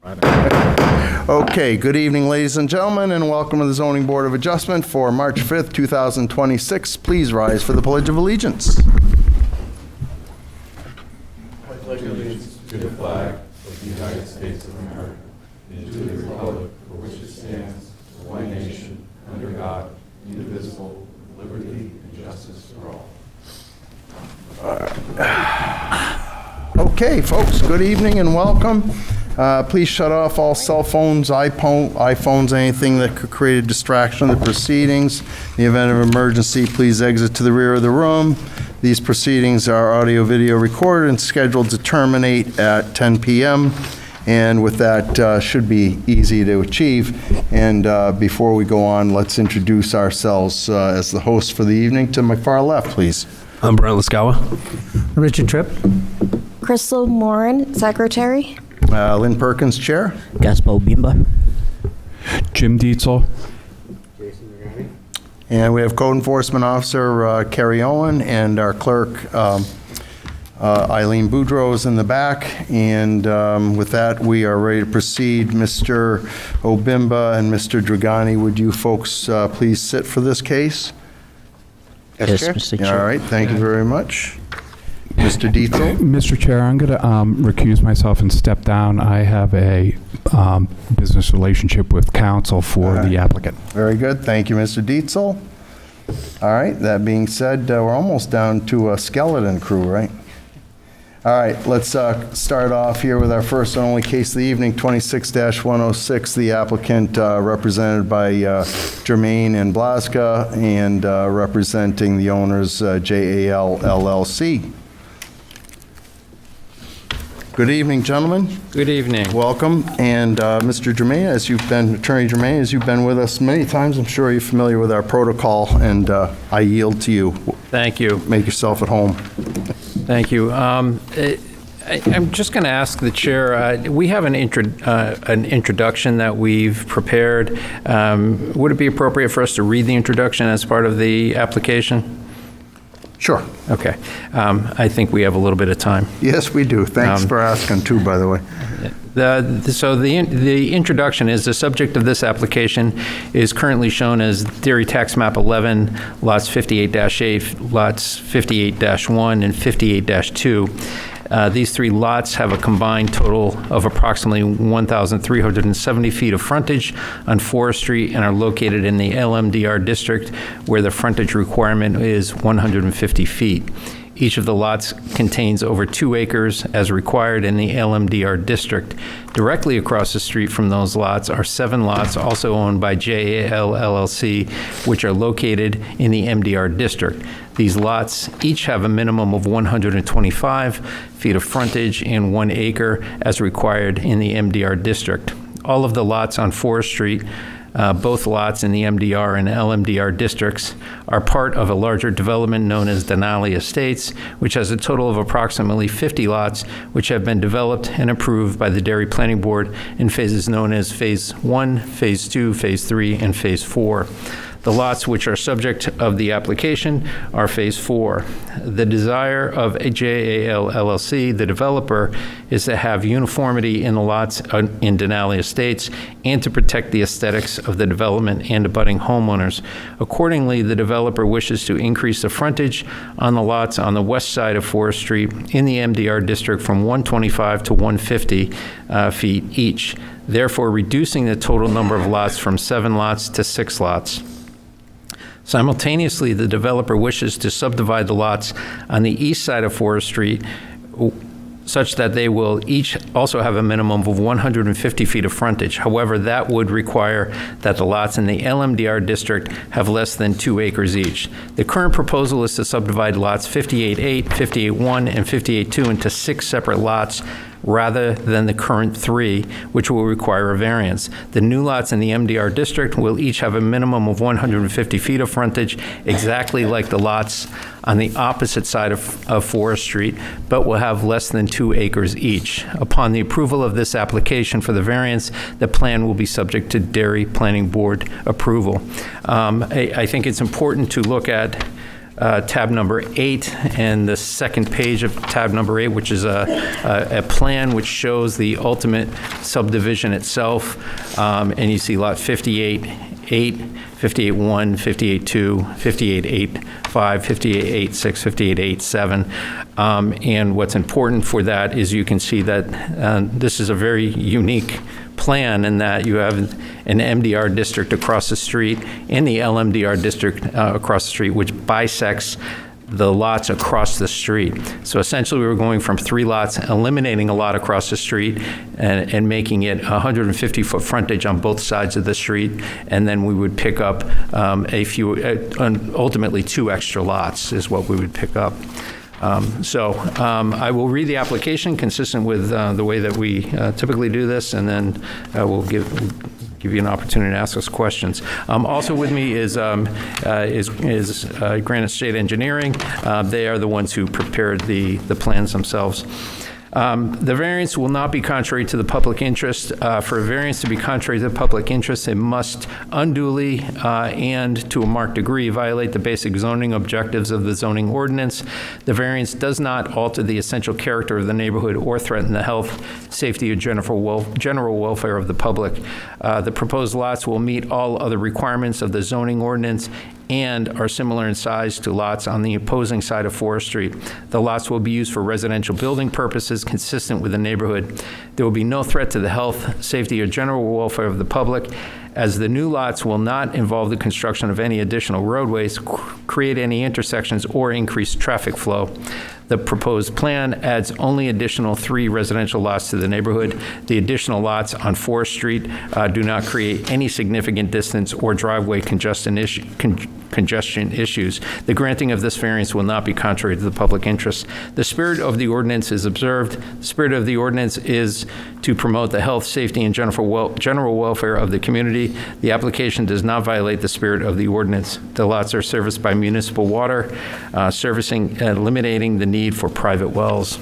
Okay, good evening, ladies and gentlemen, and welcome to the Zoning Board of Adjustment for March 5th, 2026. Please rise for the Pledge of Allegiance. I pledge allegiance to the flag of the United States of America and to the republic for which it stands, one nation, under God, indivisible, with liberty and justice for all. Okay, folks, good evening and welcome. Please shut off all cell phones, iPhones, anything that could create a distraction of the proceedings. In the event of emergency, please exit to the rear of the room. These proceedings are audio-video recorded and scheduled to terminate at 10 p.m. And with that, should be easy to achieve. And before we go on, let's introduce ourselves as the host for the evening. To my far left, please. I'm Brent Blaszka. Richard Tripp. Crystal Morin, Secretary. Lynn Perkins, Chair. Gaspo Bimba. Jim Dietzel. And we have Code Enforcement Officer Carrie Owen and our clerk Eileen Boudreau is in the back. And with that, we are ready to proceed. Mr. Obimba and Mr. Dragani, would you folks please sit for this case? Yes, Mr. Chair. All right, thank you very much. Mr. Dietzel? Mr. Chair, I'm going to recuse myself and step down. I have a business relationship with counsel for the applicant. Very good. Thank you, Mr. Dietzel. All right, that being said, we're almost down to a skeleton crew, right? All right, let's start off here with our first and only case of the evening, 26-106, the applicant represented by Germaine and Blaszka and representing the owners JAL LLC. Good evening, gentlemen. Good evening. Welcome. And Mr. Germaine, Attorney Germaine, as you've been with us many times, I'm sure you're familiar with our protocol, and I yield to you. Thank you. Make yourself at home. Thank you. I'm just going to ask the chair, we have an introduction that we've prepared. Would it be appropriate for us to read the introduction as part of the application? Sure. Okay. I think we have a little bit of time. Yes, we do. Thanks for asking, too, by the way. So the introduction is the subject of this application is currently shown as Dairy Tax Map 11, lots 58-8, lots 58-1, and 58-2. These three lots have a combined total of approximately 1,370 feet of frontage on Forest Street and are located in the LMDR district, where the frontage requirement is 150 feet. Each of the lots contains over 2 acres as required in the LMDR district. Directly across the street from those lots are 7 lots also owned by JAL LLC, which are located in the MDR district. These lots each have a minimum of 125 feet of frontage and 1 acre as required in the MDR district. All of the lots on Forest Street, both lots in the MDR and LMDR districts, are part of a larger development known as Denali Estates, which has a total of approximately 50 lots, which have been developed and approved by the Derry Planning Board in phases known as Phase 1, Phase 2, Phase 3, and Phase 4. The lots which are subject of the application are Phase 4. The desire of JAL LLC, the developer, is to have uniformity in the lots in Denali Estates and to protect the aesthetics of the development and abutting homeowners. Accordingly, the developer wishes to increase the frontage on the lots on the west side of Forest Street in the MDR district from 125 to 150 feet each, therefore reducing the total number of lots from 7 lots to 6 lots. Simultaneously, the developer wishes to subdivide the lots on the east side of Forest Street such that they will each also have a minimum of 150 feet of frontage. However, that would require that the lots in the LMDR district have less than 2 acres each. The current proposal is to subdivide lots 58-8, 58-1, and 58-2 into 6 separate lots rather than the current 3, which will require a variance. The new lots in the MDR district will each have a minimum of 150 feet of frontage, exactly like the lots on the opposite side of Forest Street, but will have less than 2 acres each. Upon the approval of this application for the variance, the plan will be subject to Derry Planning Board approval. I think it's important to look at tab number 8 and the second page of tab number 8, which is a plan which shows the ultimate subdivision itself. And you see lot 58-8, 58-1, 58-2, 58-8, 5, 58-8, 6, 58-8, 7. And what's important for that is you can see that this is a very unique plan in that you have an MDR district across the street and the LMDR district across the street, which bisects the lots across the street. So essentially, we were going from 3 lots, eliminating a lot across the street, and making it 150-foot frontage on both sides of the street, and then we would pick up ultimately 2 extra lots is what we would pick up. I will read the application consistent with the way that we typically do this, and then we'll give you an opportunity to ask us questions. Also with me is Granite State Engineering. They are the ones who prepared the plans themselves. The variance will not be contrary to the public interest. For a variance to be contrary to the public interest, it must unduly and to a marked degree violate the basic zoning objectives of the zoning ordinance. The variance does not alter the essential character of the neighborhood or threaten the health, safety, or general welfare of the public. The proposed lots will meet all other requirements of the zoning ordinance and are similar in size to lots on the opposing side of Forest Street. The lots will be used for residential building purposes consistent with the neighborhood. There will be no threat to the health, safety, or general welfare of the public, as the new lots will not involve the construction of any additional roadways, create any intersections, or increase traffic flow. The proposed plan adds only additional 3 residential lots to the neighborhood. The additional lots on Forest Street do not create any significant distance or driveway congestion issues. The granting of this variance will not be contrary to the public interest. The spirit of the ordinance is observed. The spirit of the ordinance is to promote the health, safety, and general welfare of the community. The application does not violate the spirit of the ordinance. The lots are serviced by municipal water, eliminating the need for private wells.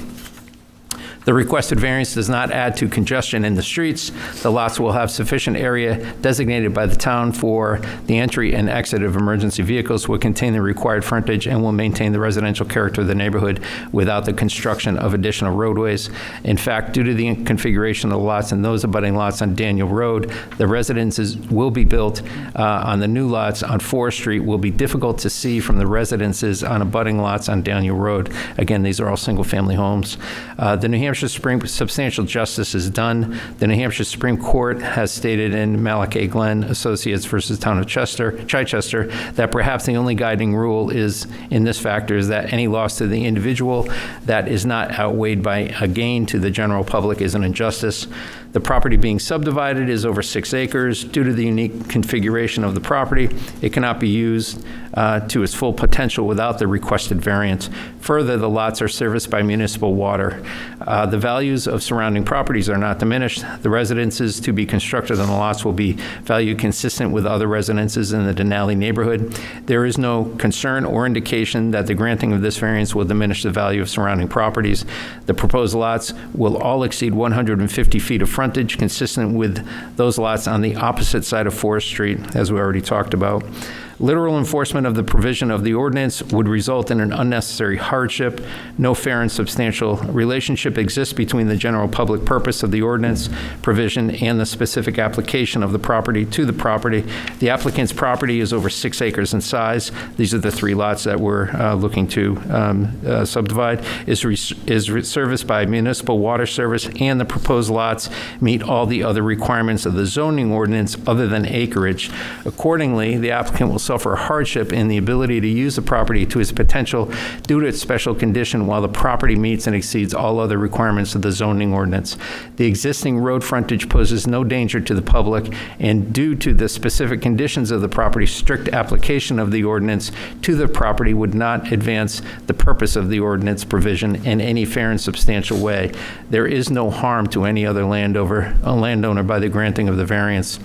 The requested variance does not add to congestion in the streets. The lots will have sufficient area designated by the town for the entry and exit of emergency vehicles, will contain the required frontage, and will maintain the residential character of the neighborhood without the construction of additional roadways. In fact, due to the configuration of the lots and those abutting lots on Daniel Road, the residences will be built on the new lots on Forest Street will be difficult to see from the residences on abutting lots on Daniel Road. Again, these are all single-family homes. The New Hampshire Supreme substantial justice is done. The New Hampshire Supreme Court has stated in Malik A. Glenn Associates versus Town of Chichester that perhaps the only guiding rule is in this factor is that any loss to the individual that is not outweighed by a gain to the general public is an injustice. The property being subdivided is over 6 acres. Due to the unique configuration of the property, it cannot be used to its full potential without the requested variance. Further, the lots are serviced by municipal water. The values of surrounding properties are not diminished. The residences to be constructed on the lots will be valued consistent with other residences in the Denali neighborhood. There is no concern or indication that the granting of this variance will diminish the value of surrounding properties. The proposed lots will all exceed 150 feet of frontage, consistent with those lots on the opposite side of Forest Street, as we already talked about. Literal enforcement of the provision of the ordinance would result in an unnecessary hardship. No fair and substantial relationship exists between the general public purpose of the ordinance provision and the specific application of the property to the property. The applicant's property is over 6 acres in size. These are the 3 lots that we're looking to subdivide. Is serviced by municipal water service, and the proposed lots meet all the other requirements of the zoning ordinance other than acreage. Accordingly, the applicant will suffer hardship in the ability to use the property to its potential due to its special condition, while the property meets and exceeds all other requirements of the zoning ordinance. The existing road frontage poses no danger to the public, and due to the specific conditions of the property, strict application of the ordinance to the property would not advance the purpose of the ordinance provision in any fair and substantial way. There is no harm to any other landowner by the granting of the variance.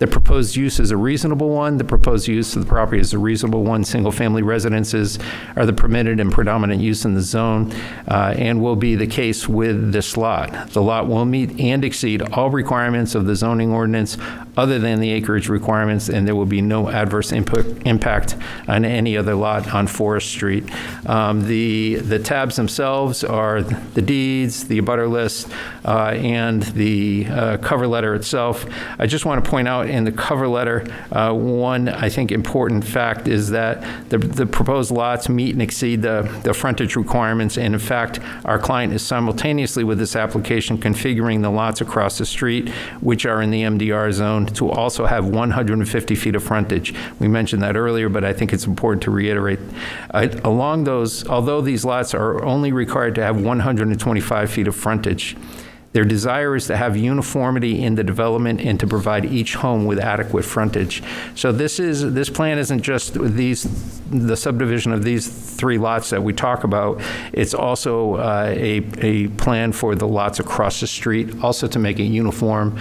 The proposed use is a reasonable one. The proposed use of the property is a reasonable one. Single-family residences are the permitted and predominant use in the zone, and will be the case with this lot. The lot will meet and exceed all requirements of the zoning ordinance other than the acreage requirements, and there will be no adverse impact on any other lot on Forest Street. The tabs themselves are the deeds, the abutter list, and the cover letter itself. I just want to point out in the cover letter, one, I think, important fact is that the proposed lots meet and exceed the frontage requirements, and in fact, our client is simultaneously with this application configuring the lots across the street, which are in the MDR zone, to also have 150 feet of frontage. We mentioned that earlier, but I think it's important to reiterate. Along those, although these lots are only required to have 125 feet of frontage, their desire is to have uniformity in the development and to provide each home with adequate frontage. So this plan isn't just the subdivision of these 3 lots that we talk about. It's also a plan for the lots across the street, also to make it uniform,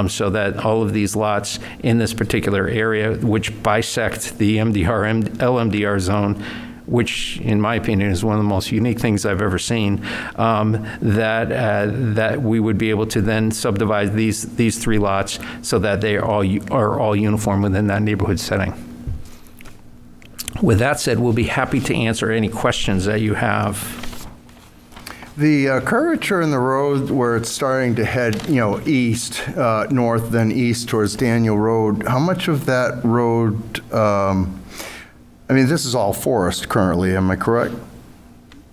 so that all of these lots in this particular area, which bisect the LMDR zone, which, in my opinion, is one of the most unique things I've ever seen, that we would be able to then subdivide these 3 lots so that they are all uniform within that neighborhood setting. With that said, we'll be happy to answer any questions that you have. The curvature in the road where it's starting to head, east, north, then east towards Daniel Road, how much of that road, this is all forest currently, am I correct?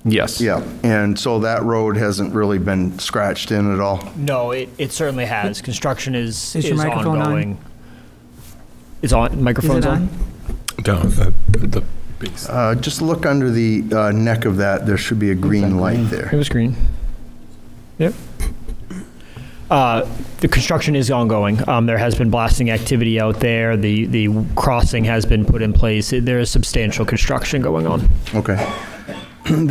Yes. Yeah, and so that road hasn't really been scratched in at all? No, it certainly has. Construction is Is your microphone ongoing. Is on microphone's Is it on? Down the base. Just look under the neck of that, there should be a green light there. It was green. Yep. The construction is ongoing. There has been blasting activity out there. The crossing has been put in place. There is substantial construction going on. Okay. And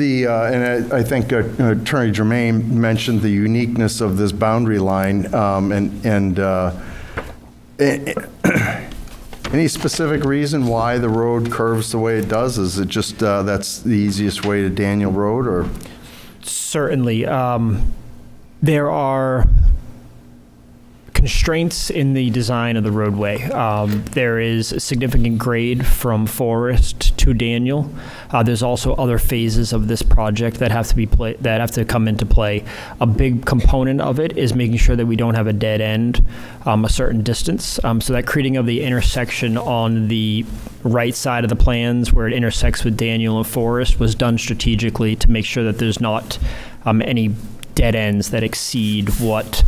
I think Attorney Germaine mentioned the uniqueness of this boundary line, any specific reason why the road curves the way it does? Is it just that's the easiest way to Daniel Road, or? Certainly. There are constraints in the design of the roadway. There is a significant grade from Forest to Daniel. There's also other phases of this project that have to come into play. A big component of it is making sure that we don't have a dead end a certain distance. So that creating of the intersection on the right side of the plans where it intersects with Daniel and Forest was done strategically to make sure that there's not any dead ends that exceed what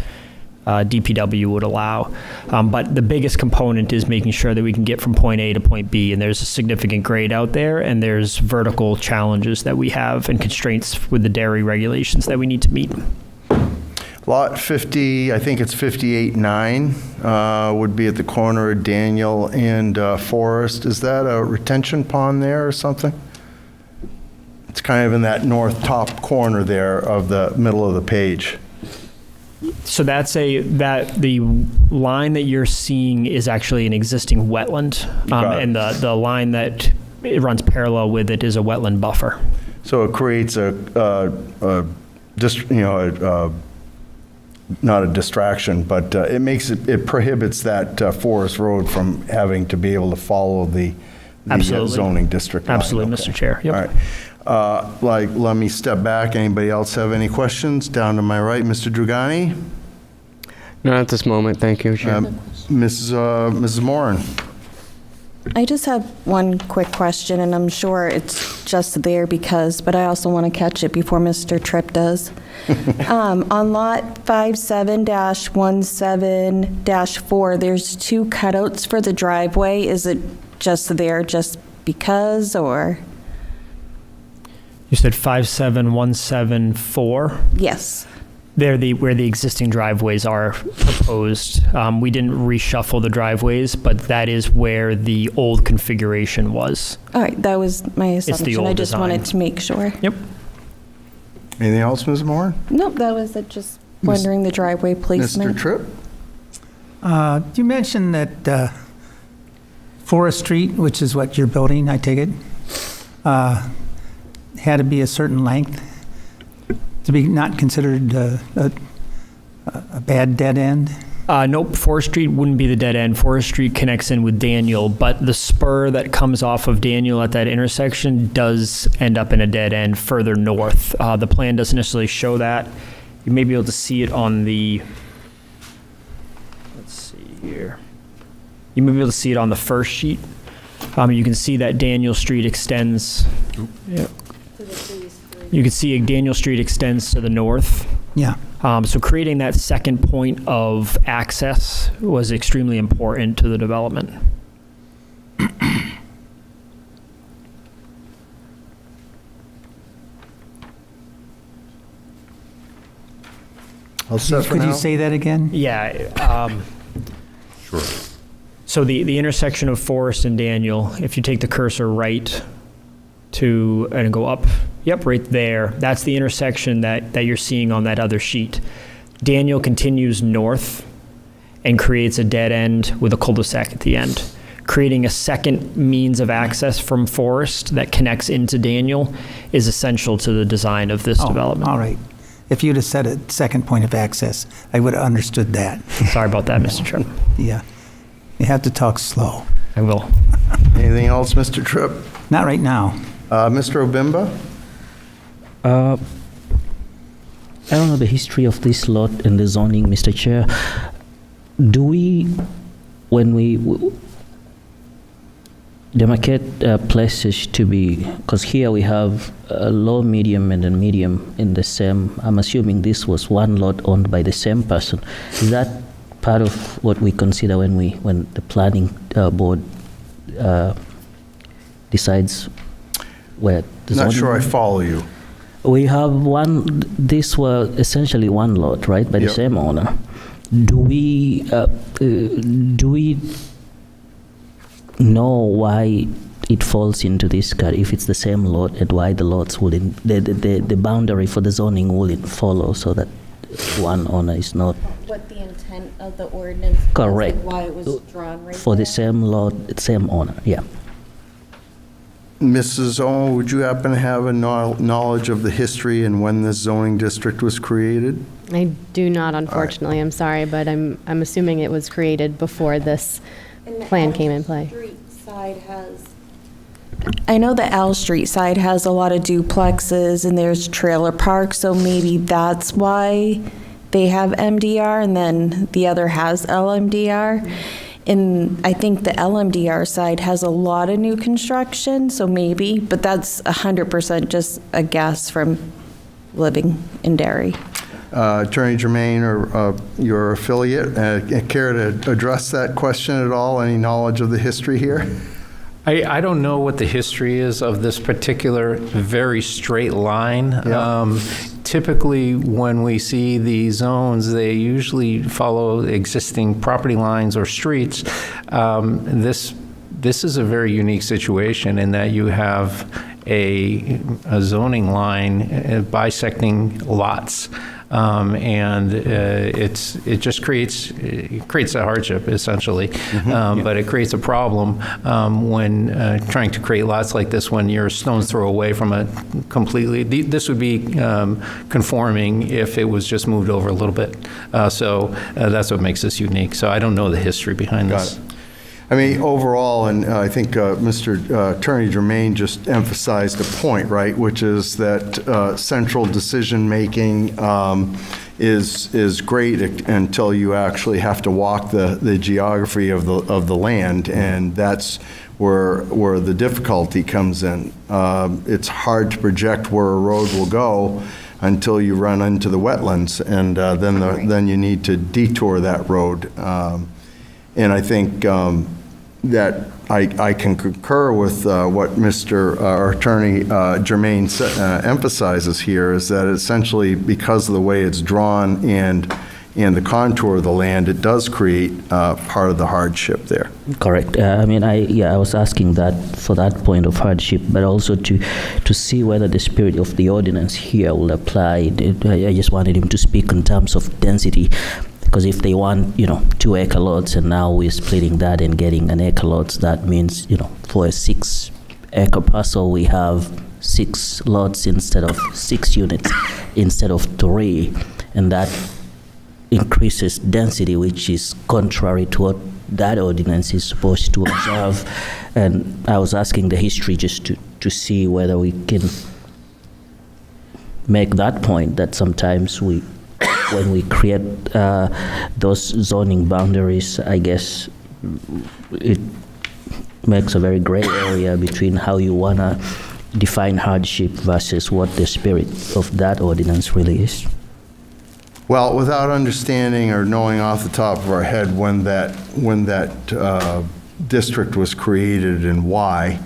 DPW would allow. But the biggest component is making sure that we can get from point A to point B, and there's a significant grade out there, and there's vertical challenges that we have and constraints with the dairy regulations that we need to meet. Lot 50, I think it's 58-9, would be at the corner of Daniel and Forest. Is that a retention pond there or something? It's kind of in that north top corner there of the middle of the page. So the line that you're seeing is actually an existing wetland, and the line that it runs parallel with it is a wetland buffer. So it creates not a distraction, but it prohibits that Forest Road from having to be able to follow the zoning district line. Absolutely, Okay. Mr. Chair. Yep. All right. Let me step back. Anybody else have any questions? Down to my right, Mr. Drugani. Not at this moment, thank you, Chair. Mrs. Moran. I just have one quick question, and I'm sure it's just there but I also want to catch it before Mr. Tripp does. On lot 57-17-4, there's 2 cutouts for the driveway. Is it just there just because, or? You said 57174? Yes. They're where the existing driveways are proposed. We didn't reshuffle the driveways, but that is where the old configuration was. All right, that was my assumption. old I just design. wanted to make sure. Yep. Anything else, Ms. Moran? Nope, that was it, just wondering the driveway placement. Mr. Tripp? You mentioned that Forest Street, which is what you're building, I take it, had to be a certain length to be not considered a bad dead end? Nope, Forest Street wouldn't be the dead end. Forest Street connects in with Daniel, but the spur that comes off of Daniel at that intersection does end up in a dead end further north. The plan doesn't necessarily show that. You may be able to see it on the, let's see here. You may be able to see it on the first sheet. You can see that Daniel Street extends. Yeah. You can see Daniel Street extends to the north. Yeah. So creating that second point of access was extremely important to the development. All set for Could you now? say that again? Yeah. Sure. So the intersection of Forest and Daniel, if you take the cursor right to and go up, yep, right there. That's the intersection that you're seeing on that other sheet. Daniel continues north and creates a dead end with a cul-de-sac at the end. Creating a second means of access from Forest that connects into Daniel is essential to the design of this development. All right. If you'd have said a second point of access, I would have understood that. Sorry about that, Mr. Tripp. Yeah. You have to talk slow. I will. Anything else, Mr. Tripp? Not right now. Mr. Obimba? I don't know the history of this lot and the zoning, Mr. Chair. Do we, when we demarcate places to be, because here we have low, medium, and then medium in the same, I'm assuming this was one lot owned by the same person. Is that part of what we consider when the planning board decides where the Not zoning? sure I follow you. We have one, these were essentially one lot, right, by the Yep. same owner. Do we know why it falls into this category, if it's the same lot, and why the lots wouldn't, the boundary for the zoning wouldn't follow, so that one owner is not What the intent of the ordinance was, correct like why it was drawn right for the there. same lot, same owner, yeah. Mrs. Owen, would you happen to have a knowledge of the history and when this zoning district was created? I do not, unfortunately. I'm sorry, but I'm assuming it was created before this And the plan L came in play. Street side has, I know the L Street side has a lot of duplexes and there's trailer parks, so maybe that's why they have MDR and then the other has LMDR. And I think the LMDR side has a lot of new construction, so maybe, but that's 100% just a guess from living in Derry. Attorney Germaine or your affiliate, care to address that question at all? Any knowledge of the history here? I don't know what the history is of this particular very straight line. Yeah. Typically, when we see the zones, they usually follow existing property lines or streets. This is a very unique situation in that you have a zoning line bisecting lots. And it just creates a hardship, essentially. But it creates a problem when trying to create lots like this when you're a stone's throw away from a completely, this would be conforming if it was just moved over a little bit. So that's what makes this unique. So I don't know the history behind this. Got it. I mean, overall, and I think Mr. Attorney Germaine just emphasized a point, right, which is that central decision-making is great until you actually have to walk the geography of the land, and that's where the difficulty comes in. It's hard to project where a road will go until you run into the wetlands, and then you need to detour that road. And I think that I can concur with what Mr. Attorney Germaine emphasizes here, is that essentially because of the way it's drawn and the contour of the land, it does create part of the hardship there. Correct. I mean, I was asking that for that point of hardship, but also to see whether the spirit of the ordinance here will apply. I just wanted him to speak in terms of density, Because if they want, 2 acre lots, and now we're splitting that and getting an acre lots, that means, for a 6 acre parcel, we have 6 lots instead of 6 units, instead of 3. And that increases density, which is contrary to what that ordinance is supposed to observe. And I was asking the history just to see whether we can make that point, that sometimes when we create those zoning boundaries, I guess it makes a very gray area between how you want to define hardship versus what the spirit of that ordinance really is. Well, without understanding or knowing off the top of our head when that district was created and why,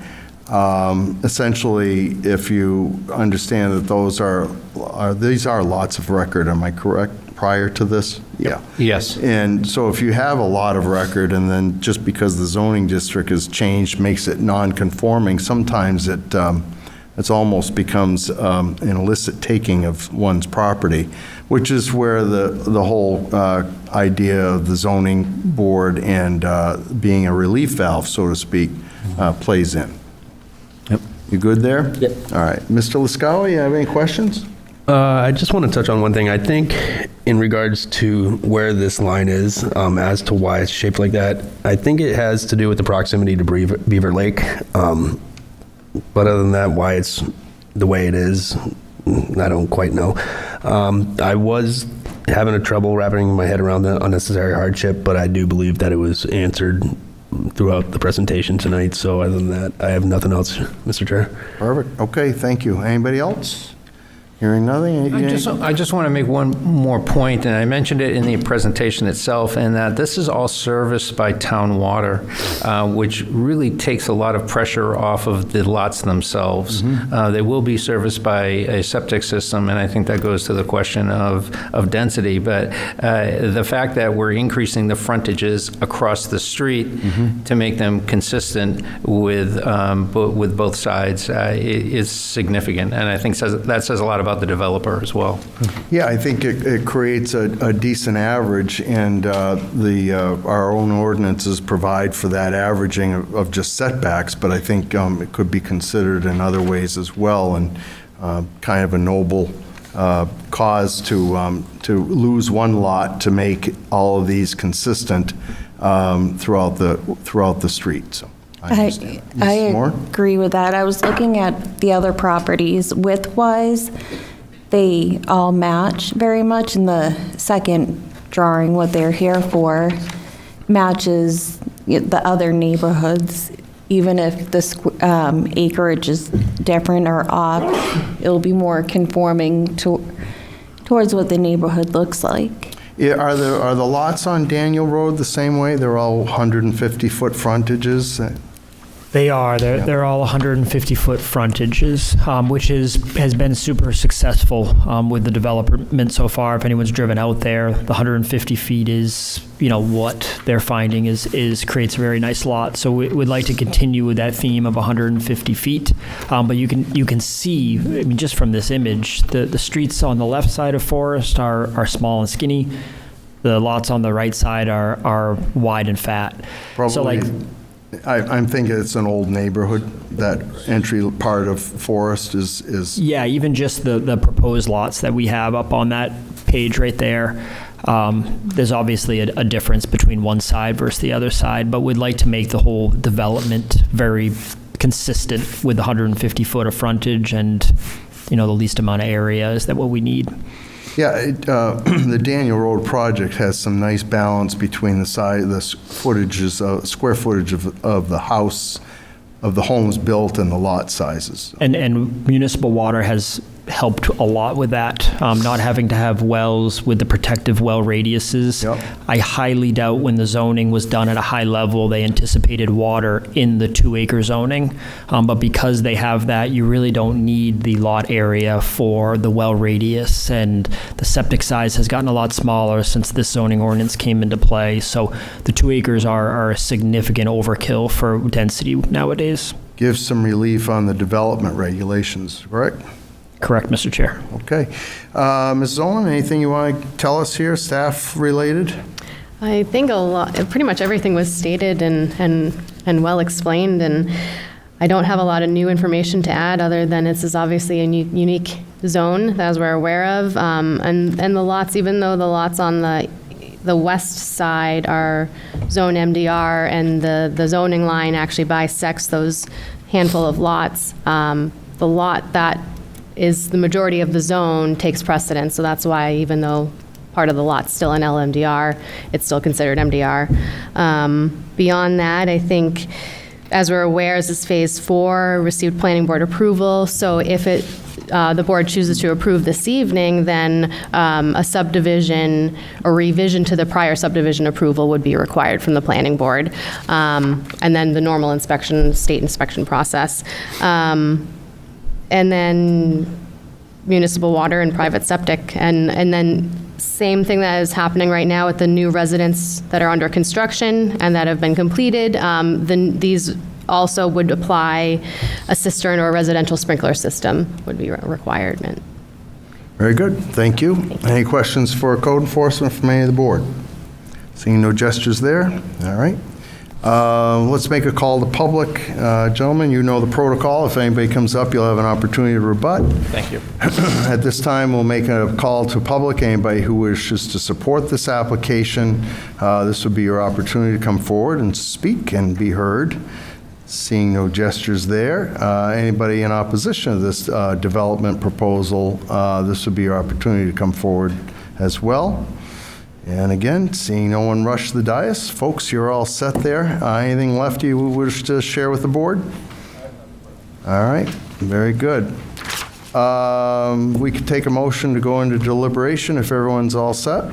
essentially, if you understand that these are lots of record, am I correct, prior to this? Yeah. Yes. And so if you have a lot of record, and then just because the zoning district has changed makes it non-conforming, sometimes it almost becomes an illicit taking of one's property, which is where the whole idea of the zoning board and being a relief valve, so to speak, plays in. Yep. You good there? Yep. All right. Mr. Lascala, you have any questions? I just want to touch on one thing. I think in regards to where this line is, as to why it's shaped like that, I think it has to do with the proximity to Beaver Lake. But other than that, why it's the way it is, I don't quite know. I was having a trouble wrapping my head around the unnecessary hardship, but I do believe that it was answered throughout the presentation tonight. So other than that, I have nothing else, Mr. Chair. Perfect. Okay, thank you. Anybody else? Hearing nothing? I just want to make one more point, and I mentioned it in the presentation itself, and that this is all serviced by town water, which really takes a lot of pressure off of the lots themselves. They will be serviced by a septic system, and I think that goes to the question of density. But the fact that we're increasing the frontages across the street to make them consistent with both sides is significant, and I think that says a lot about the developer as well. Yeah, I think it creates a decent average, and our own ordinances provide for that averaging of just setbacks, but I think it could be considered in other ways as well, and kind of a noble cause to lose one lot to make all of these consistent throughout the street. So I understand. Mrs. Moore? agree with that. I was looking at the other properties width-wise. They all match very much. In the second drawing, what they're here for matches the other neighborhoods. Even if the acreage is different or off, it'll be more conforming towards what the neighborhood looks like. Yeah, are the lots on Daniel Road the same way? They're all 150-foot frontages? They are. They're all 150-foot frontages, which has been super successful with the development so far. If anyone's driven out there, the 150 feet is, what they're finding is creates a very nice lot. So we'd like to continue with that theme of 150 feet. But you can see, just from this image, the streets on the left side of Forest are small and skinny. The lots on the right side are wide and fat. Probably. So I'm thinking it's an old neighborhood, that entry part of Forest is... Yeah, even just the proposed lots that we have up on that page right there, there's obviously a difference between one side versus the other side, but we'd like to make the whole development very consistent with the 150 foot of frontage and, the least amount of area. Is that what we need? Yeah, the Daniel Road project has some nice balance between the square footage of the house, of the homes built, and the lot sizes. And municipal water has helped a lot with that, not having to have wells with the protective well radiuses. Yep. I highly doubt when the zoning was done at a high level, they anticipated water in the 2-acre zoning. But because they have that, you really don't need the lot area for the well radius, and the septic size has gotten a lot smaller since this zoning ordinance came into play. So the 2 acres are a significant overkill for density nowadays. Gives some relief on the development regulations, correct? Correct, Mr. Chair. Okay. Ms. Zolan, anything you want to tell us here, staff related? I think pretty much everything was stated and well explained, and I don't have a lot of new information to add other than this is obviously a unique zone, as we're aware of, and the lots, even though the lots on the west side are zone MDR, and the zoning line actually bisects those handful of lots, the lot that is the majority of the zone takes precedence, so that's why even though part of the lot's still in LMDR, it's still considered MDR. Beyond that, I think, as we're aware, this is Phase 4, received planning board approval, so if the board chooses to approve this evening, then a subdivision or revision to the prior subdivision approval would be required from the planning board, and then the normal inspection, state inspection process. And then municipal water and private septic, and then same thing that is happening right now with the new residents that are under construction and that have been completed. Then these also would apply a cistern or a residential sprinkler system would be a requirement. Very good. Thank you. Any questions for code enforcement from any of the board? Seeing no gestures there. All right. Let's make a call to public. Gentlemen, you know the protocol. If anybody comes up, you'll have an opportunity to rebut. Thank you. At this time, we'll make a call to public. Anybody who wishes to support this application, this would be your opportunity to come forward and speak and be heard. Seeing no gestures there. Anybody in opposition to this development proposal, this would be your opportunity to come forward as well. And again, seeing no one rush the dais, folks, you're all set there. Anything left you wish to share with the board? All right, very good. We could take a motion to go into deliberation if everyone's all set.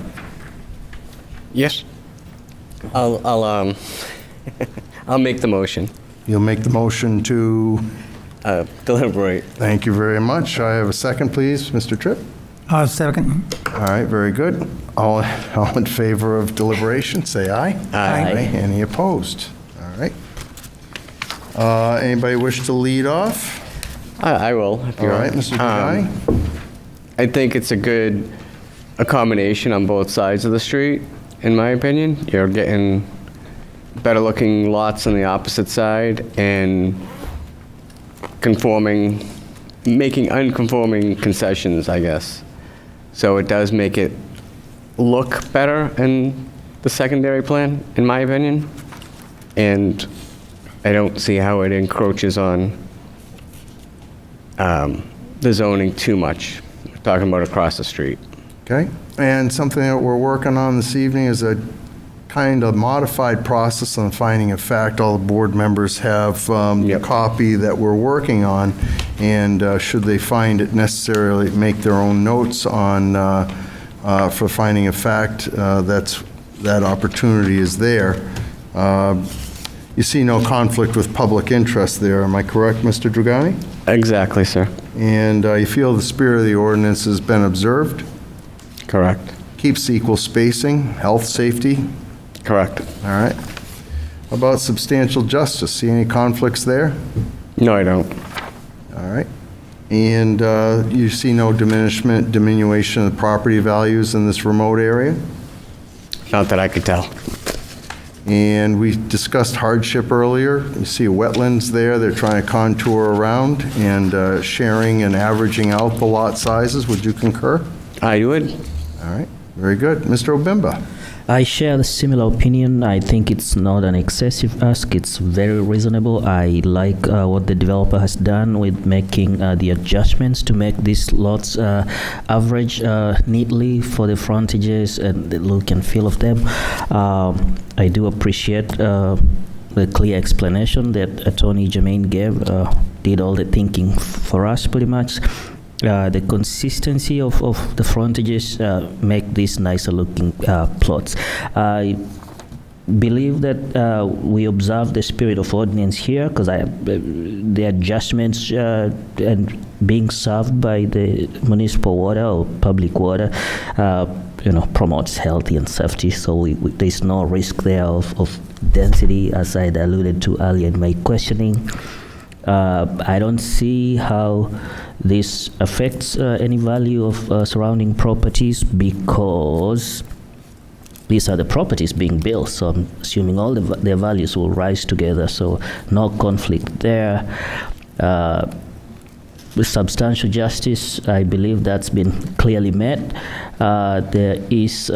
Yes. I'll make the motion. You'll make the motion to Deliberate. Thank you very much. I have a second, please, Mr. Tripp. Second. All right, very good. All in favor of deliberation, say aye. Aye. Any opposed? All right. Anybody wish to lead off? I will. If All you right, want. Mr. Giuliani? I think it's a good accommodation on both sides of the street, in my opinion. You're getting better looking lots on the opposite side and making unconforming concessions, I guess. So it does make it look better in the secondary plan, in my opinion. And I don't see how it encroaches on the zoning too much. We're talking about across the street. Okay. And something that we're working on this evening is a kind of modified process on finding of fact. All the board members have the copy that we're working on, and should they find it necessarily make their own notes on for finding of fact, that opportunity is there. You see no conflict with public interest there, am I correct, Mr. Dragani? Exactly, sir. And you feel the spirit of the ordinance has been observed? Correct. Keeps equal spacing, health, safety? Correct. All right. How about substantial justice? See any conflicts there? No, I don't. All right. And you see no diminution of the property values in this remote area? Not that I could tell. And we discussed hardship earlier. You see wetlands there. They're trying to contour around and sharing and averaging out the lot sizes. Would you concur? I would. All right. Very good. Mr. Obimba? I share a similar opinion. I think it's not an excessive ask. It's very reasonable. I like what the developer has done with making the adjustments to make these lots average neatly for the frontages and the look and feel of them. I do appreciate the clear explanation that Attorney Germaine gave. Did all the thinking for us pretty much. The consistency of the frontages make these nicer looking plots. I believe that we observe the spirit of ordinance here because the adjustments and being served by the municipal water or public water promotes health and safety, so there's no risk there of density, as I alluded to earlier in my questioning. I don't see how this affects any value of surrounding properties because these are the properties being built, so I'm assuming all their values will rise together, so no conflict there. With substantial justice, I believe that's been clearly met. There is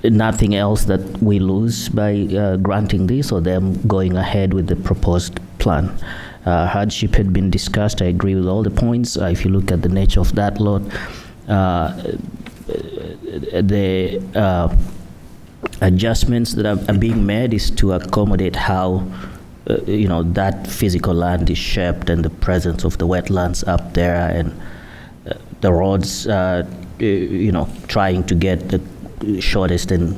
nothing else that we lose by granting this or them going ahead with the proposed plan. Hardship had been discussed. I agree with all the points. If you look at the nature of that lot, the adjustments that are being made is to accommodate how that physical land is shaped and the presence of the wetlands up there and the roads, trying to get the shortest and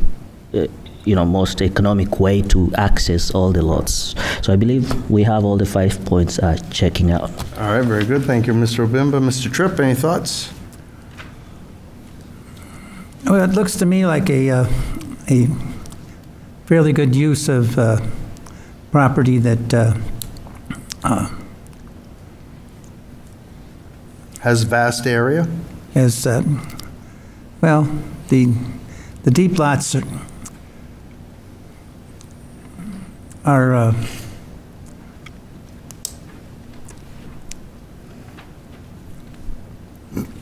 most economic way to access all the lots. So I believe we have all the 5 points checking out. All right, very good. Thank you, Mr. Obimba. Mr. Tripp, any thoughts? Well, it looks to me like a fairly good use of property that Has vast area? is, well, the deep lots are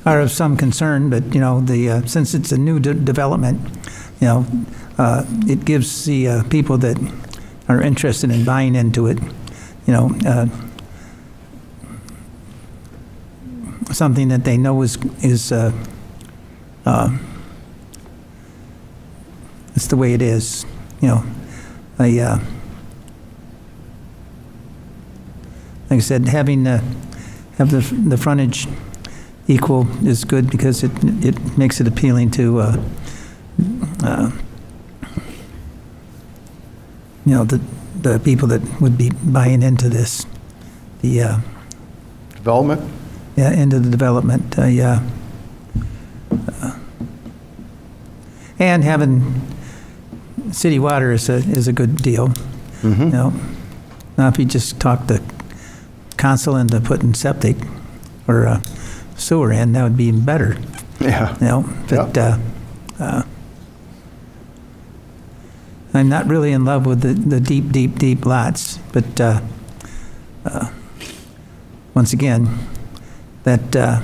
of some concern, but since it's a new development, it gives the people that are interested in buying into it, something that they know is it's the way it is, like I said, having have the frontage equal is good because it makes it appealing to the people that would be buying into this, Development? into the development, and having city water is a good deal. Now, if you just talk the council into putting septic or sewer in, that would be even better. Yeah. But I'm not really in love with the deep lots. But once again, that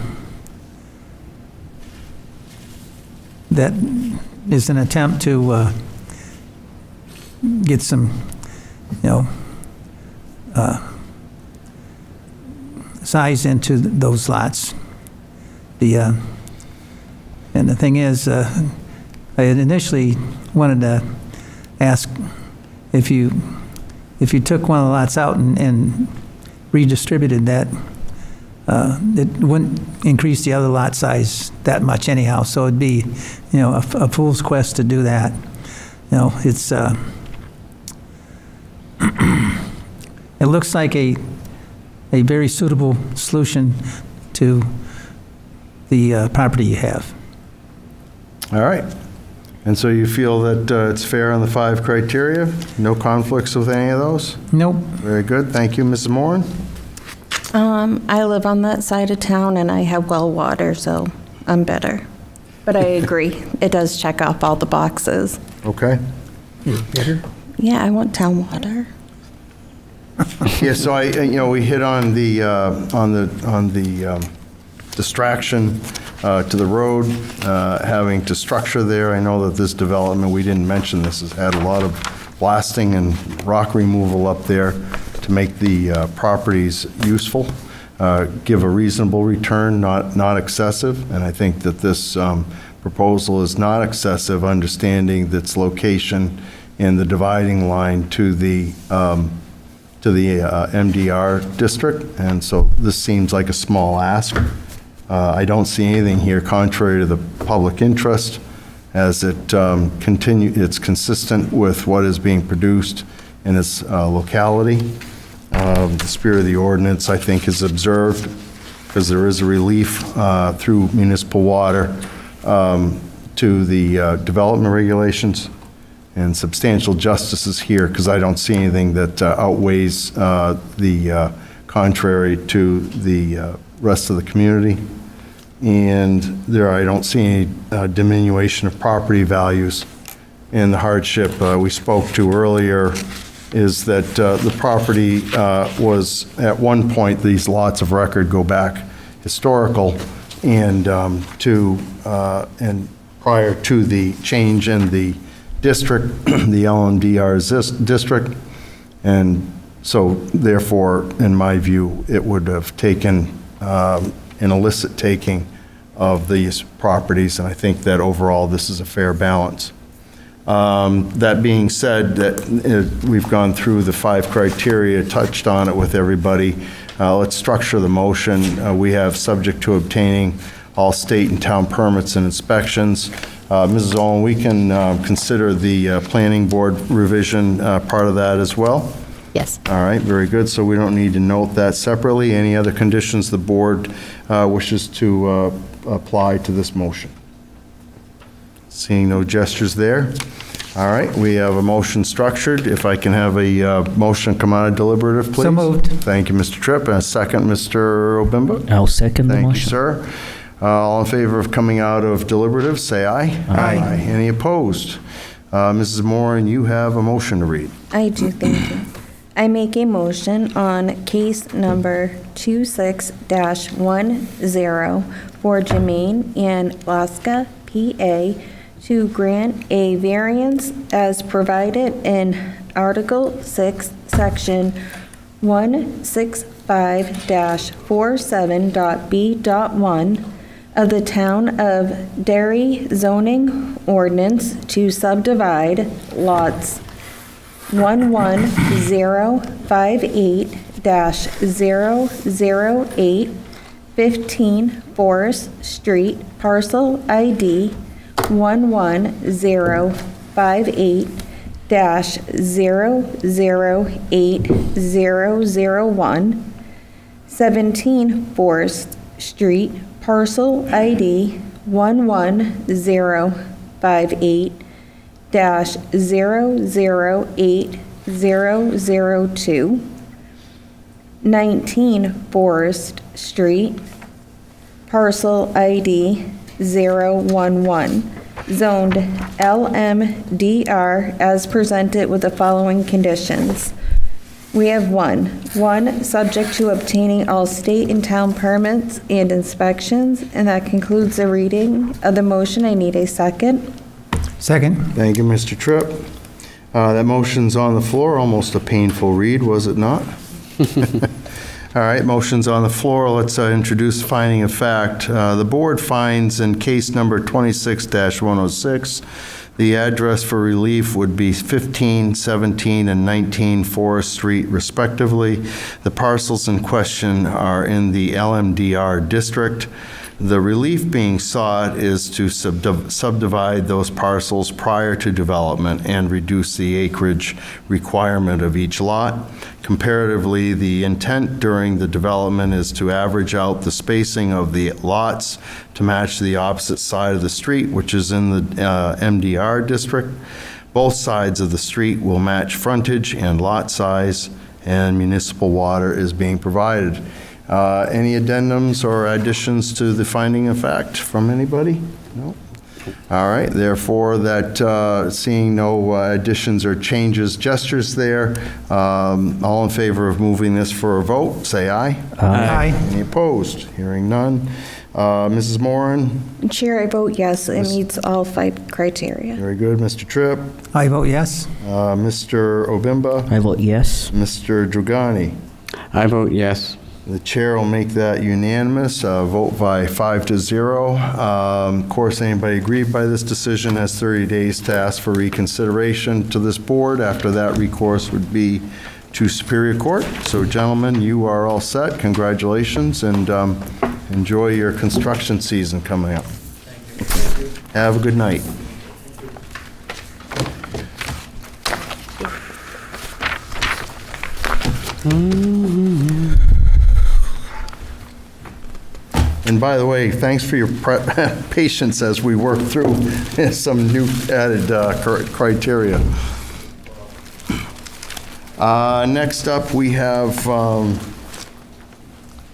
is an attempt to get some, size into those lots. And the thing is, I had initially wanted to ask if you took one of the lots out and redistributed that, it wouldn't increase the other lot size that much anyhow. So it'd be, a fool's quest to do that. It's it looks like a very suitable solution to the property you have. All right. And so you feel that it's fair on the 5 criteria? No conflicts with any of those? Nope. Very good. Thank you, Mrs. Moran. I live on that side of town and I have well water, so I'm better. But I agree, it does check off all the boxes. Okay. Yeah, I want town water. Yeah, so we hit on the distraction to the road, having to structure there. I know that this development, we didn't mention this, has had a lot of blasting and rock removal up there to make the properties useful, give a reasonable return, not excessive. And I think that this proposal is not excessive, understanding its location in the dividing line to the MDR district. And so this seems like a small ask. I don't see anything here contrary to the public interest, as it's consistent with what is being produced in its locality. The spirit of the ordinance, I think, is observed because there is a relief through municipal water to the development regulations, and substantial justice is here because I don't see anything that outweighs the contrary to the rest of the community. And there, I don't see any diminution of property values. And the hardship we spoke to earlier is that the property was, at one point, these lots of record go back historical, and and prior to the change in the district, the LMDR district, and so therefore, in my view, it would have taken an illicit taking of these properties, and I think that overall this is a fair balance. That being said, that we've gone through the 5 criteria, touched on it with everybody. Let's structure the motion. We have subject to obtaining all state and town permits and inspections. Mrs. Owen, we can consider the planning board revision part of that as well? Yes. All right, very good. So we don't need to note that separately. Any other conditions the board wishes to apply to this motion? Seeing no gestures there. All right, we have a motion structured. If I can have a motion come out of deliberative, please. So moved. Thank you, Mr. Tripp. And a second, Mr. Obimba. I'll second the Thank you, motion. sir. All in favor of coming out of deliberative, say aye. Aye. Any opposed? Mrs. Moran, you have a motion to read. I do, thank you. I make a motion on case number 26-10 for Germaine and Blaszka, PA, to grant a variance as provided in Article 6, Section 165-47.b.1 of the Town of Derry zoning ordinance to subdivide lots 11058-008 15 Forest Street, parcel ID 11058-008001, 17 Forest Street, parcel ID 11058-008002, 19 Forest Street, parcel ID 011, zoned LMDR as presented with the following conditions. We have one, subject to obtaining all state and town permits and inspections, and that concludes the reading of the motion. I need a second. Second. Thank you, Mr. Tripp. That motion's on the floor, almost a painful read, was it not? All right, motion's on the floor. Let's introduce finding of fact. The board finds in case number 26-106, the address for relief would be 15, 17, and 19 Forest Street respectively. The parcels in question are in the LMDR district. The relief being sought is to subdivide those parcels prior to development and reduce the acreage requirement of each lot. Comparatively, the intent during the development is to average out the spacing of the lots to match the opposite side of the street, which is in the MDR district. Both sides of the street will match frontage and lot size, and municipal water is being provided. Any addendums or additions to the finding of fact from anybody? No? All right, therefore, that seeing no additions or changes, gestures there, all in favor of moving this for a vote, say aye. Aye. Any opposed? Hearing none. Mrs. Moran? Chair, I vote yes. It meets all 5 criteria. Very good. Mr. Tripp? I vote yes. Mr. Obimba? I vote yes. Mr. Dragani? I vote yes. The chair will make that unanimous, vote by 5-0. Of course, anybody aggrieved by this decision has 30 days to ask for reconsideration to this board. After that, recourse would be to Superior Court. So, gentlemen, you are all set. Congratulations, and enjoy your construction season coming up. Thank you. Have a good night. And by the way, thanks for your patience as we work through some new added criteria. Next up, we have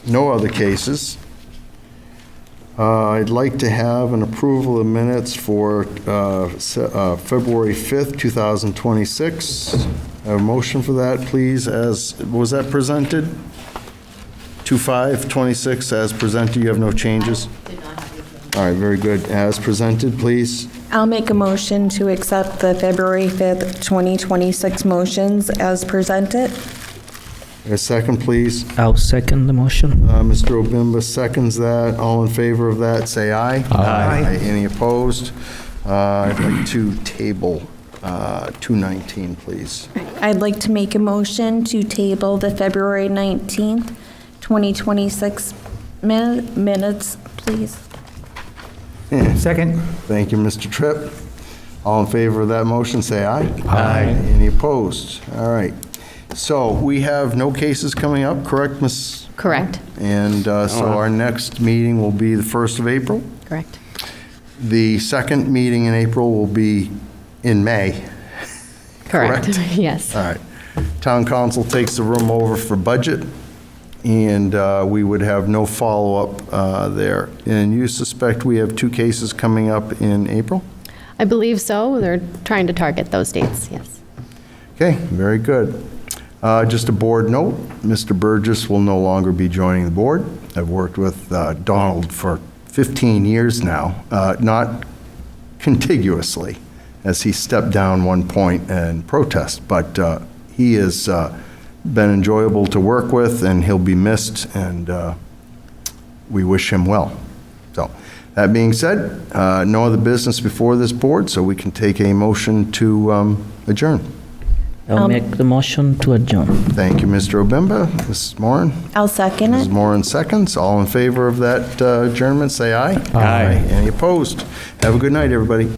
no other cases. I'd like to have an approval of minutes for February 5th, 2026. A motion for that, please, as, was that presented? 2/5/26 as presented, you have no changes? All right, very good. As presented, please. I'll make a motion to accept the February 5th, 2026 motions as presented. A second, please. I'll second the motion. Mr. Obimba seconds that. All in favor of that, say aye. Aye. Any opposed? I'd like to table 219, please. I'd like to make a motion to table the February 19th, 2026 minutes, please. Second? Thank you, Mr. Tripp. All in favor of that motion, say aye. Aye. Any opposed? All right. So we have no cases coming up, correct, Ms.? Correct, And so our next meeting will be the 1st of April. correct. The second meeting in April will be in May. Correct, Correct. yes. All right. Town council takes the room over for budget, and we would have no follow-up there. And you suspect we have 2 cases coming up in April? I believe so. They're trying to target those dates, yes. Okay, very good. Just a board note, Mr. Burgess will no longer be joining the board. I've worked with Donald for 15 years now, not contiguously, as he stepped down one point and protest, but he has been enjoyable to work with, and he'll be missed, and we wish him well. So, that being said, no other business before this board, so we can take a motion to adjourn. I'll make the motion to adjourn. Thank you, Mr. Obimba. Mrs. Moran? I'll second Mrs. it. Moran seconds. All in favor of that adjournment, say aye. Aye. Any opposed? Have a good night, everybody.